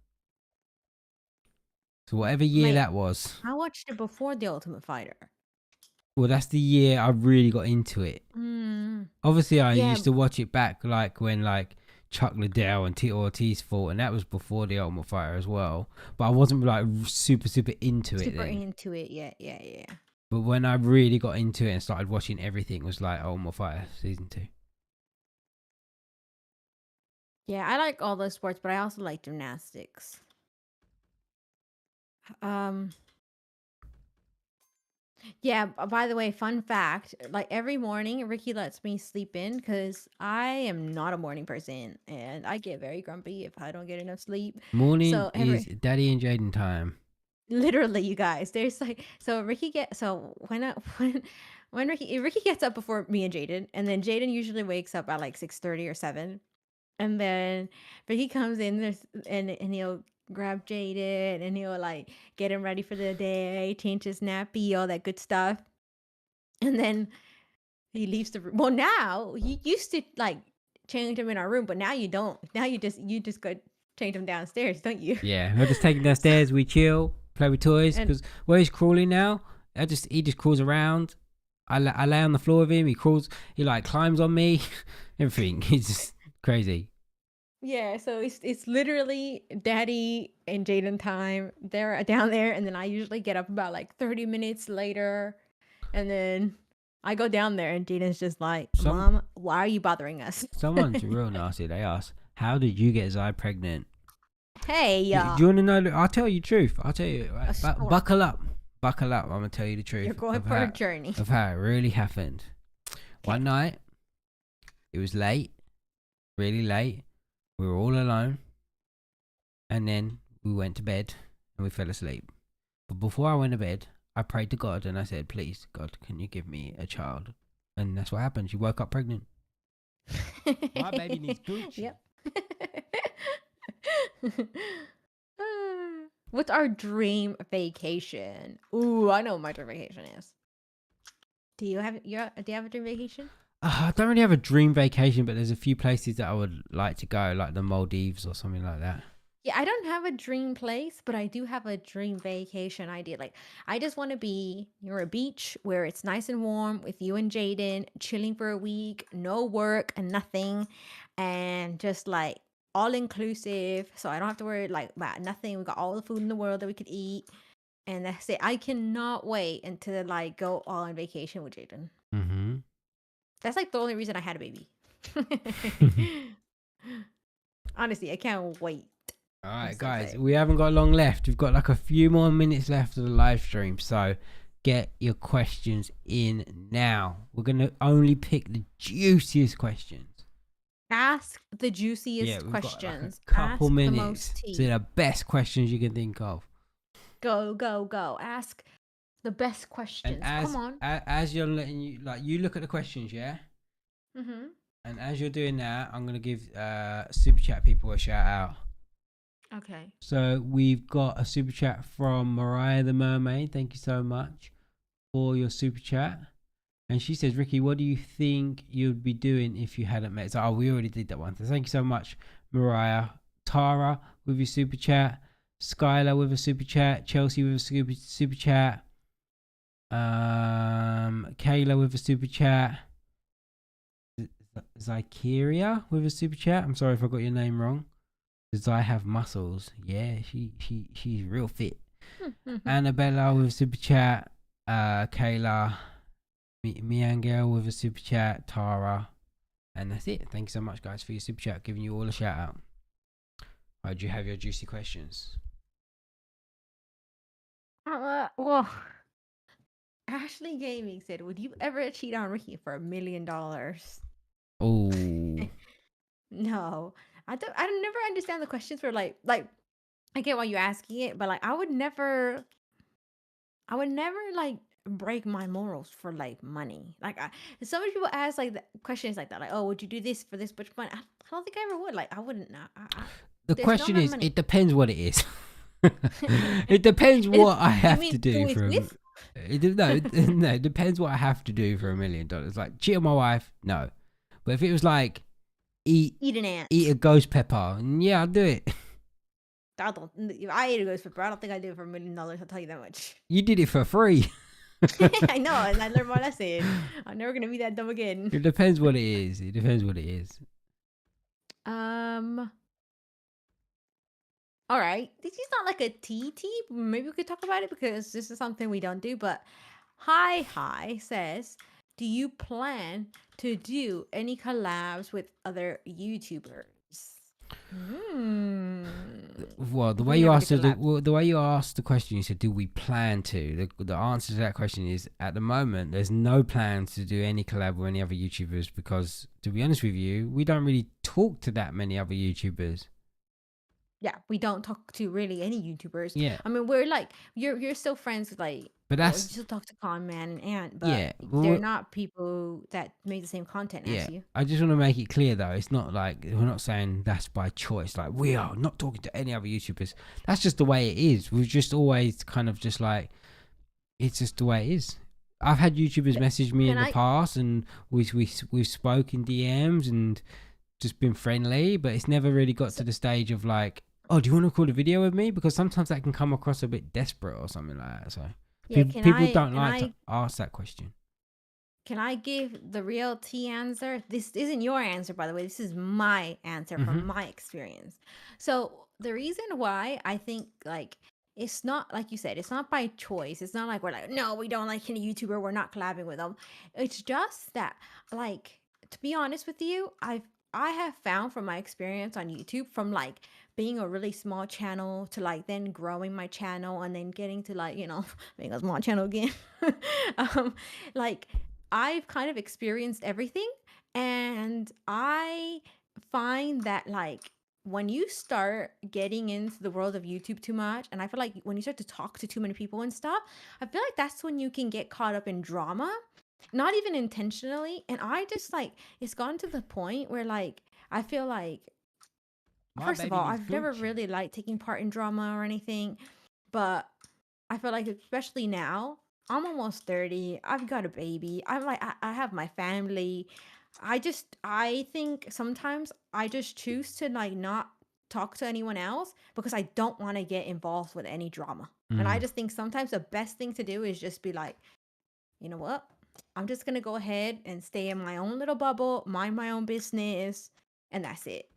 So whatever year Mate, that was, I watched it before The Ultimate Fighter. well, that's the year I really got into it. Obviously, I Yeah, used to watch it back like when like Chuck Liddell and Tito Ortiz fought, and that was before the Ultimate Fighter as well. But I wasn't like super into it super then. into it. Yeah. But when I really got into it and started watching everything, it was like Ultimate Fighter season 2. Yeah, I like all those sports, but I also like gymnastics. Yeah, by the way, fun fact, like every morning Ricky lets me sleep in because I am not a morning person and I get very grumpy if I don't get enough sleep. Morning So is Daddy and Jaden time. literally, you guys, there's like, so Ricky get so when I when Ricky gets up before me and Jaden, and then Jaden usually wakes up at like 6:30 or 7. And then Ricky comes in and he'll grab Jaden and he'll like get him ready for the day, change his nappy, all that good stuff. And then he leaves the room. Well, now you used to like change him in our room, but now you don't. Now you just go change him downstairs, don't you? Yeah, I just take him downstairs. We chill, play with toys. And Because where he's crawling now, he just crawls around. I lay on the floor with him. He crawls. He like climbs on me. Everything. He's just crazy. yeah, so it's literally Daddy and Jaden time. They're down there, and then I usually get up about like 30 minutes later, and then I go down there, and Jaden's just like, "Mom, why are you bothering us?" Someone's real nasty. They ask, "How did you get Zai pregnant?" Hey, Do you want to know? I'll tell you the truth. I'll tell you. Right? Buckle up. Buckle up. I'm gonna tell you the truth. You're going for a journey. Of how it really happened. One night, it was late, really late. We were all alone, and then we went to bed and we fell asleep. But before I went to bed, I prayed to God and I said, "Please, God, can you give me a child?" And that's what happened. She woke up pregnant. My baby needs pooch. Yep. What's our dream vacation? Ooh, I know what my dream vacation is. Do you have a dream vacation? I don't really have a dream vacation, but there's a few places that I would like to go, like the Maldives or something like that. Yeah, I don't have a dream place, but I do have a dream vacation idea. Like, I just want to be near a beach where it's nice and warm with you and Jaden, chilling for a week, no work and nothing, and just like all inclusive. So I don't have to worry like about nothing. We got all the food in the world that we could eat, and that's it. I cannot wait until like go all on vacation with Jaden. Mm-hmm. That's like the only reason I had a baby. Honestly, I can't wait. All right, guys, we haven't got long left. We've got like a few more minutes left of the live stream, so get your questions in now. We're gonna only pick the juiciest questions. Ask the juiciest we've questions. Got like a couple Ask minutes. the most tea. So the best questions you can think of. Go. Ask the best questions. Come on. As you're letting you look at the questions, yeah. Mm-hmm. And as you're doing that, I'm gonna give super chat people a shout out. Okay. So we've got a super chat from Mariah the Mermaid. Thank you so much for your super chat. And she says, "Ricky, what do you think you'd be doing if you hadn't met?" So, we already did that one. So thank you so much, Mariah. Tara with your super chat. Skylar with a super chat. Chelsea with a super chat. Kayla with a super chat. Zykeria with a super chat. I'm sorry if I got your name wrong. Does I have muscles? Yeah, she's real fit. Annabella with a super chat. Kayla, Miangel with a super chat. Tara, and that's it. Thank you so much, guys, for your super chat. Giving you all a shout out. Right, do you have your juicy questions? Well, Ashley Gaming said, "Would you ever cheat on Ricky for $1 million?" Oh, No, I don't. I never understand the questions for like. I get why you're asking it, but like I would never like break my morals for like money. Like so many people ask like questions like that, like, "Oh, would you do this for this much money?" I don't think I ever would. Like I wouldn't. The there's question no is, money. it depends what it is. It depends what I have mean to do who it's for. with? No, it depends what I have to do for $1 million. Like cheat on my wife, no. But if it was like eat Eat an ant. eat a ghost pepper, yeah, I'll do it. I don't. If I ate a ghost pepper, I don't think I do it for $1 million. I'll tell you that much. You did it for free. I know, and I learned my lesson. I'm never gonna be that dumb again. It depends what it is. It depends what it is. All right. This is not like a TT. Maybe we could talk about it because this is something we don't do. But Hi says, do you plan to do any collabs with other YouTubers? Well, the way you asked the question, you said, "Do we plan to?" The answer to that question is, at the moment, there's no plans to do any collab with any other YouTubers because, to be honest with you, we don't really talk to that many other YouTubers. Yeah, we don't talk to really any YouTubers. Yeah, I mean, we're like you're still friends with like. but Well, you that's still talk to Con Man and Ant, but yeah. they're not people that make the same content Yeah, as you. I just want to make it clear though, it's not like we're not saying that's by choice. Like we are not talking to any other YouTubers. That's just the way it is. We've just always kind of just like it's just the way it is. I've had YouTubers message me in the past, and we've spoken DMs and just been friendly, but it's never really got to the stage of like, oh, do you want to record a video with me? Because sometimes that can come across a bit desperate or something like that. So Yeah, people don't like to ask that question. Can I give the real T answer? This isn't your answer, by the way. This is my answer from my experience. So the reason why I think like it's not like you said, it's not by choice. It's not like we're like, no, we don't like any YouTuber, we're not collabing with them. It's just that, like, to be honest with you, I have found from my experience on YouTube, from like being a really small channel to like then growing my channel and then getting to like, being a small channel again. Like I've kind of experienced everything, and I find that like when you start getting into the world of YouTube too much, and I feel like when you start to talk to too many people and stuff, I feel like that's when you can get caught up in drama, not even intentionally. And I just like it's gotten to the point where like I feel like first of all, I've never really liked taking part in drama or anything, but I feel like especially now, I'm almost 30. I've got a baby. I'm like I have my family. I think sometimes I just choose to like not talk to anyone else because I don't want to get involved with any drama. And I just think sometimes the best thing to do is just be like, you know what? I'm just gonna go ahead and stay in my own little bubble, mind my own business, and that's it.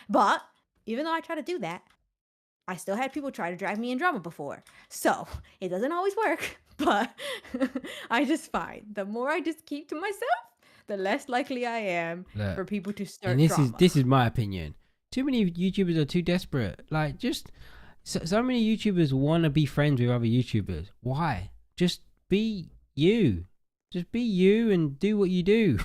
But even though I try to do that, I still had people try to drag me in drama before. So it doesn't always work, but I just find the more I just keep to myself, the less likely I am for people to start and drama. This is my opinion. Too many YouTubers are too desperate. Like just so many YouTubers want to be friends with other YouTubers. Why? Just be you. Just be you and do what you do.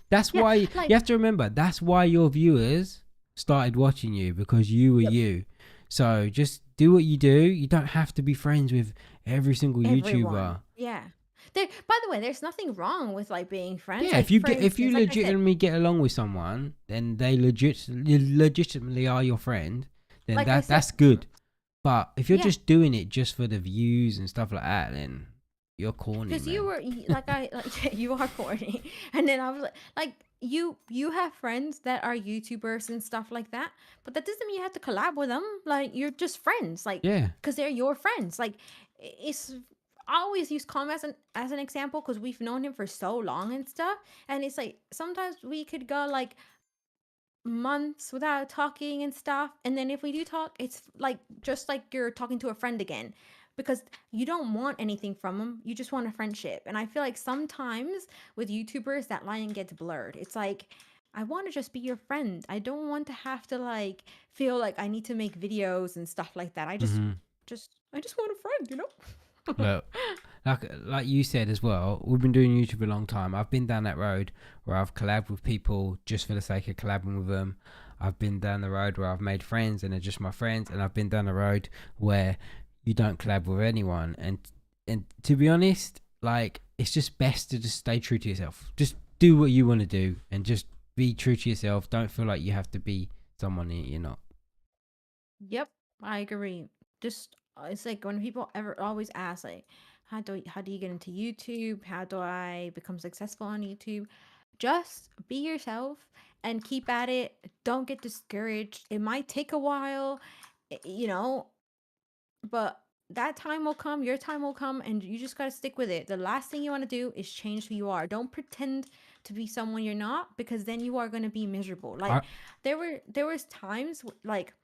That's why you have to remember. That's why your viewers started watching you, because you were you. So just do what you do. You don't have to be friends with every single YouTuber. Yeah. By the way, there's nothing wrong with like being friends. Yeah, like, if you legitimately get along with someone, then they legitimately are your friend. Then like that's good. But if you're just doing it just for the views and stuff like that, then you're corny. Because you were you are corny, and then I was like you have friends that are YouTubers and stuff like that, but that doesn't mean you have to collab with them. Like you're just friends, like because they're your friends. Like it's I always use Com as an example because we've known him for so long and stuff, and it's like sometimes we could go like months without talking and stuff, and then if we do talk, it's like just like you're talking to a friend again, because you don't want anything from them, you just want a friendship. And I feel like sometimes with YouTubers that line gets blurred. It's like I want to just be your friend. I don't want to have to like feel like I need to make videos and stuff like that. I just want a friend, you know. Well, like you said as well, we've been doing YouTube a long time. I've been down that road where I've collabed with people just for the sake of collabing with them. I've been down the road where I've made friends and they're just my friends, and I've been down the road where you don't collab with anyone. And to be honest, like it's just best to just stay true to yourself. Just do what you want to do and just be true to yourself. Don't feel like you have to be someone you're not. Yep, I agree. Just it's like when people always ask like, how do you get into YouTube? How do I become successful on YouTube? Just be yourself and keep at it. Don't get discouraged. It might take a while, you know, but that time will come, your time will come, and you just got to stick with it. The last thing you want to do is change who you are. Don't pretend to be someone you're not, because then you are going to be miserable. Like I, there was times like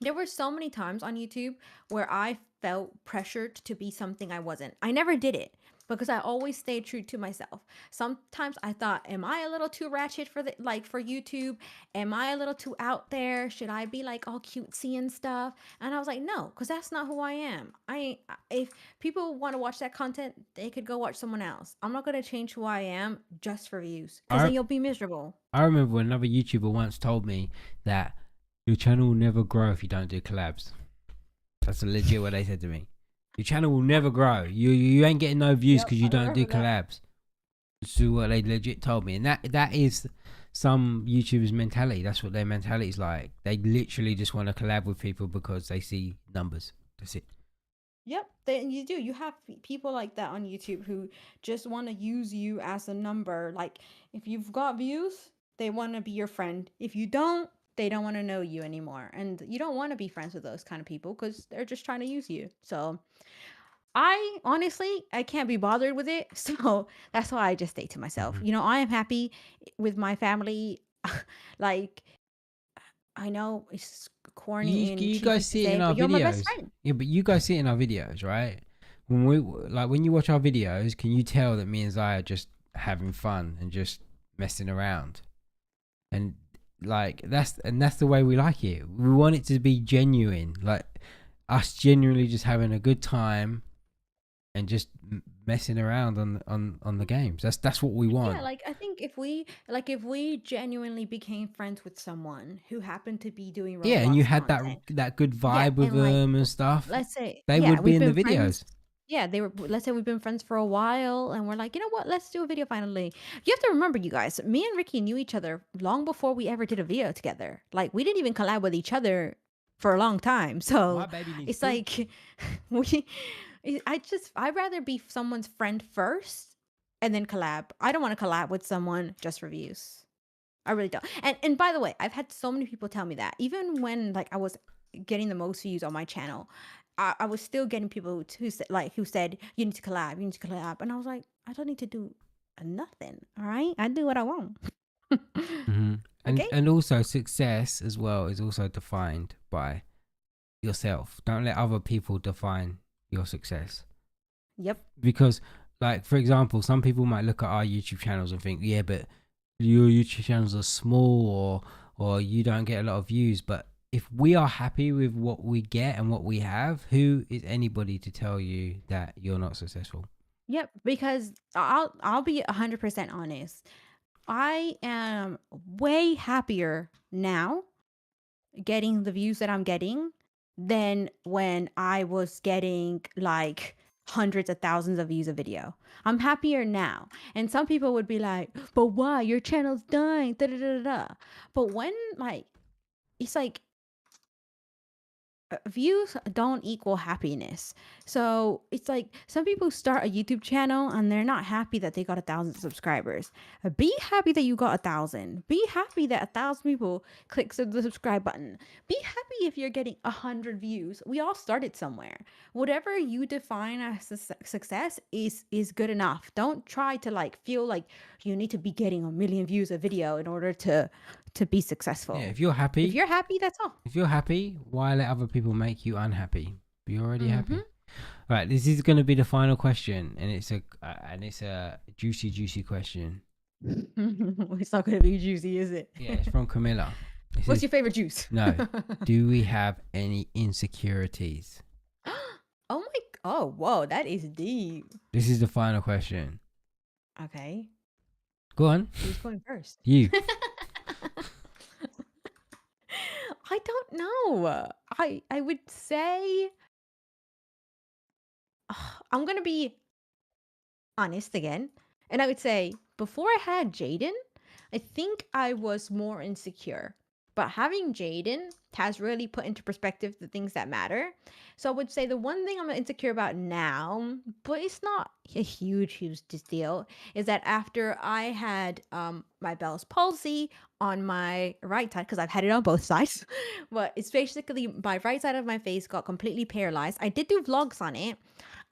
there were so many times on YouTube where I felt pressured to be something I wasn't. I never did it because I always stayed true to myself. Sometimes I thought, am I a little too ratchet for the like for YouTube? Am I a little too out there? Should I be like all cutesy and stuff? And I was like, no, because that's not who I am. If people want to watch that content, they could go watch someone else. I'm not gonna change who I am just for views, because I then you'll be miserable. I remember when another YouTuber once told me that your channel will never grow if you don't do collabs. That's legit what they said to me. Your channel will never grow. You ain't getting no views Yep, because I you don't do remember that. collabs. This is what they legit told me, and that is some YouTubers' mentality. That's what their mentality is like. They literally just want to collab with people because they see numbers. That's it. Yep, then you do. You have people like that on YouTube who just want to use you as a number. Like, if you've got views, they want to be your friend. If you don't, they don't want to know you anymore. And you don't want to be friends with those kind of people because they're just trying to use you. So, I honestly, I can't be bothered with it. So, that's why I just stay to myself. Hmm. I am happy with my family. Like, I know it's corny and You guys cheesy to see it in say, our but you're my best videos. friend. Yeah, but you guys see it in our videos, right? When you watch our videos, can you tell that me and Zai are just having fun and just messing around? And like that's the way we like it. We want it to be genuine, like us genuinely just having a good time and just messing around on the games. That's what we Yeah, want. like I think if we genuinely became friends with someone who happened to be doing Yeah, and you Roblox had content, that good yeah, vibe with and like them and stuff. let's say, They yeah, would be we've in the been friends. videos. Yeah, they were. Let's say we've been friends for a while, and we're like, you know what? Let's do a video finally. You have to remember, you guys. Me and Ricky knew each other long before we ever did a video together. Like we didn't even collab with each other for a long time. My So baby needs it's food. like we. I'd rather be someone's friend first, and then collab. I don't want to collab with someone just for views. I really don't. And by the way, I've had so many people tell me that. Even when like I was getting the most views on my channel, I was still getting people who said you need to collab, you need to collab, and I was like, I don't need to do nothing. All right, I do what I want. Hmm. Okay. And also success as well is also defined by yourself. Don't let other people define your success. Yep. Because like for example, some people might look at our YouTube channels and think, yeah, but your YouTube channels are small or you don't get a lot of views. But if we are happy with what we get and what we have, who is anybody to tell you that you're not successful? Yep. Because I'll be 100% honest. I am way happier now getting the views that I'm getting than when I was getting like hundreds of thousands of views a video. I'm happier now. And some people would be like, but why? Your channel's dying. Da, da, da, da, da. But when like it's like views don't equal happiness. So it's like some people start a YouTube channel and they're not happy that they got 1,000 subscribers. Be happy that you got 1,000. Be happy that 1,000 people clicks the subscribe button. Be happy if you're getting 100 views. We all started somewhere. Whatever you define as success is good enough. Don't try to like feel like you need to be getting 1,000,000 views a video in order to be Yeah, successful. if you're If happy, you're happy, that's all. why let other people make you unhappy? Be already Mm-hmm. happy. All right, this is going to be the final question, and it's a juicy question. It's not gonna be juicy, is it? Yeah, it's from Camilla. This What's is your favorite juice? no. Do we have any insecurities? Oh my! Oh, whoa, that is deep. This is the final question. Okay, Go on, who's going first? you. I don't know. I would say I'm gonna be honest again, and I would say before I had Jaden, I think I was more insecure. But having Jaden has really put into perspective the things that matter. So I would say the one thing I'm insecure about now, but it's not a huge deal, is that after I had my Bell's palsy on my right side, because I've had it on both sides, but it's basically my right side of my face got completely paralyzed. I did do vlogs on it,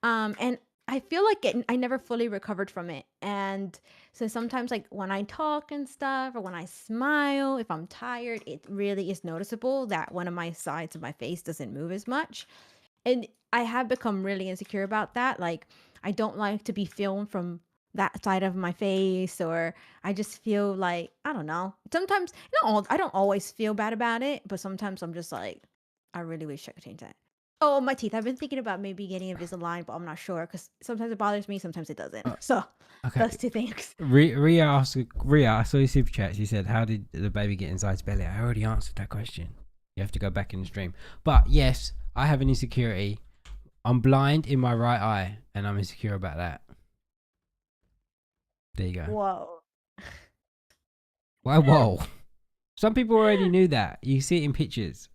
and I feel like I never fully recovered from it. And so sometimes, like when I talk and stuff, or when I smile, if I'm tired, it really is noticeable that one of my sides of my face doesn't move as much. And I have become really insecure about that. Like, I don't like to be filmed from that side of my face, or I just feel like, I don't know. Sometimes, I don't always feel bad about it, but sometimes I'm just like, I really wish I could change that. Oh, my teeth. I've been thinking about maybe getting Invisalign, but I'm not sure because sometimes it bothers me, sometimes it doesn't. Uh, So, Okay. those two things. Ria asked, I saw your super chat. She said, how did the baby get inside his belly? I already answered that question. You have to go back in the stream. But yes, I have an insecurity. I'm blind in my right eye, and I'm insecure about that. There you go. Whoa. Why, whoa. Some people already knew that. You see it in pictures.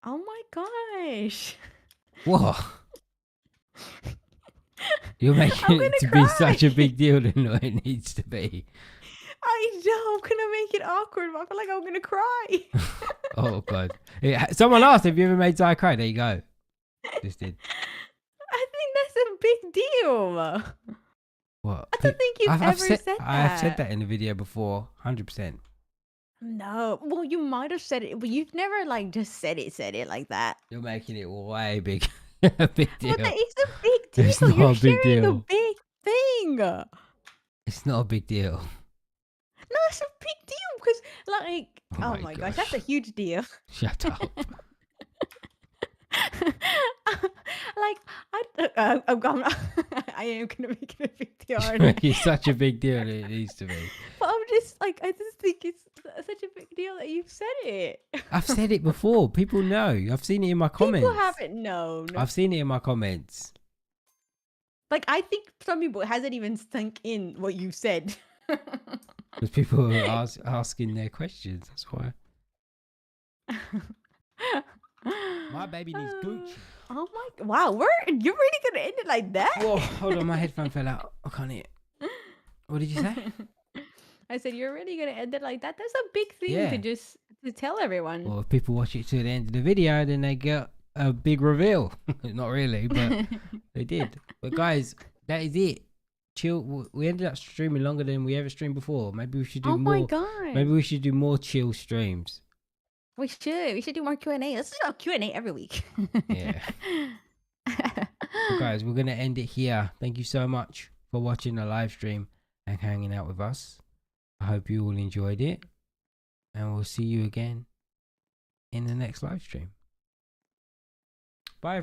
Oh my gosh. Whoa. You're making it to be such a big deal than what it needs to be. I know, I'm gonna make it awkward, but I feel like I'm gonna cry. Oh, God. Yeah, someone asked, have you ever made Zai cry? There you go. Just did. I think that's a big deal. What? I don't think you've ever said that. I have said that in the video before, 100%. No. Well, you might have said it, but you've never like just said it like that. You're making it way big. A big deal. But that is a big deal. It's not You're a big sharing a deal. big thing. No, It's not a big deal. it's a big deal because, like, oh my gosh, that's a huge deal. Shut up. Like, I'm gonna, I am gonna make it a big deal. It's such a big deal. It needs to be. But I'm just like, I just think it's such a big deal that you've said it. I've said it before. People know. I've seen it in my comments. People haven't known. I've seen it in my comments. Like, I think some people it hasn't even sunk in what you said. Because people are asking their questions. That's why. My baby needs Gucci. Oh my! Wow, you're really gonna end it like that? Whoa, hold on, my headphone fell out. I can't hear it. What did you say? I said you're really gonna end it like that. That's a big thing Yeah. to tell everyone. Well, if people watch it to the end of the video, then they get a big reveal. Not really, but they did. But guys, that is it. Chill. We ended up streaming longer than we ever streamed before. Maybe we should do Oh more. my god! Maybe we should do more chill streams. We should do more Q&A. Let's do a Q&A every week. Yeah. So guys, we're gonna end it here. Thank you so much for watching the live stream and hanging out with us. I hope you all enjoyed it, and we'll see you again in the next live stream. Bye everyone.